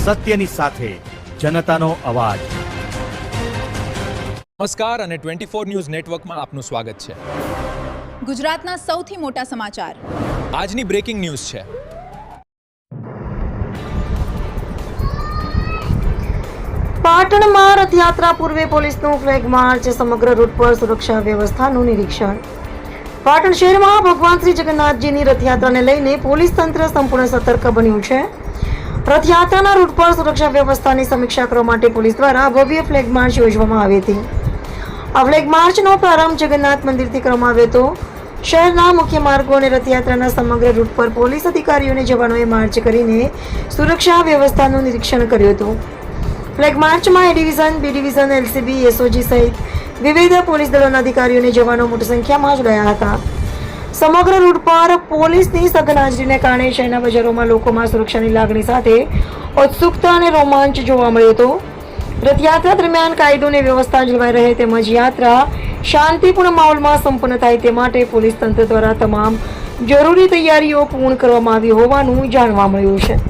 સત્યની સાથે જનતાનો અવાજ। નમસ્કાર અને 24 ન્યૂઝ નેટવર્કમાં આપનું સ્વાગત છે। ગુજરાતના સૌથી મોટા સમાચાર આજની બ્રેકિંગ ન્યૂઝ છે। પાટણમાં રથયાત્રા પૂર્વે પોલીસનું ફ્લેગ માર્ચ, સમગ્ર રૂટ પર સુરક્ષા વ્યવસ્થાનું નિરીક્ષણ। પાટણ શહેરમાં ભગવાન શ્રી જગન્નાથજીની રથયાત્રાને લઈને પોલીસ તંત્ર સંપૂર્ણ સતર્ક બન્યું છે। રથયાત્રાના રૂટ પર સુરક્ષા વ્યવસ્થાની સમીક્ષા કરવા માટે પોલીસ દ્વારા ભવ્ય ફ્લેગ માર્ચ યોજવામાં આવી હતી। આ ફ્લેગ માર્ચનો પ્રારંભ જગન્નાથ મંદિરથી કરવામાં આવ્યો હતો। શહેરના મુખ્ય માર્ગો અને રથયાત્રાના સમગ્ર રૂટ પર પોલીસ અધિકારીઓ અને જવાનોએ માર્ચ કરીને સુરક્ષા વ્યવસ્થાનું નિરીક્ષણ કર્યું હતું। ફ્લેગ માર્ચમાં A division, B division, LCB, SOG સહિત વિવિધ પોલીસ દળોના અધિકારીઓ અને જવાનો મોટી સંખ્યામાં જોડાયા હતા। સમગ્ર રૂટ પર પોલીસની સઘન હાજરીને કારણે શહેરના બજારોમાં લોકોમાં સુરક્ષાની લાગણી સાથે ઉત્સુકતા અને રોમાંચ જોવા મળ્યો હતો। રથયાત્રા દરમિયાન કાયદો અને વ્યવસ્થા જળવાઈ રહે તેમજ યાત્રા શાંતિપૂર્ણ માહોલમાં સંપન્ન થાય તે માટે પોલીસ તંત્ર દ્વારા તમામ જરૂરી તૈયારીઓ પૂર્ણ કરવામાં આવી હોવાનું જાણવા મળ્યું છે।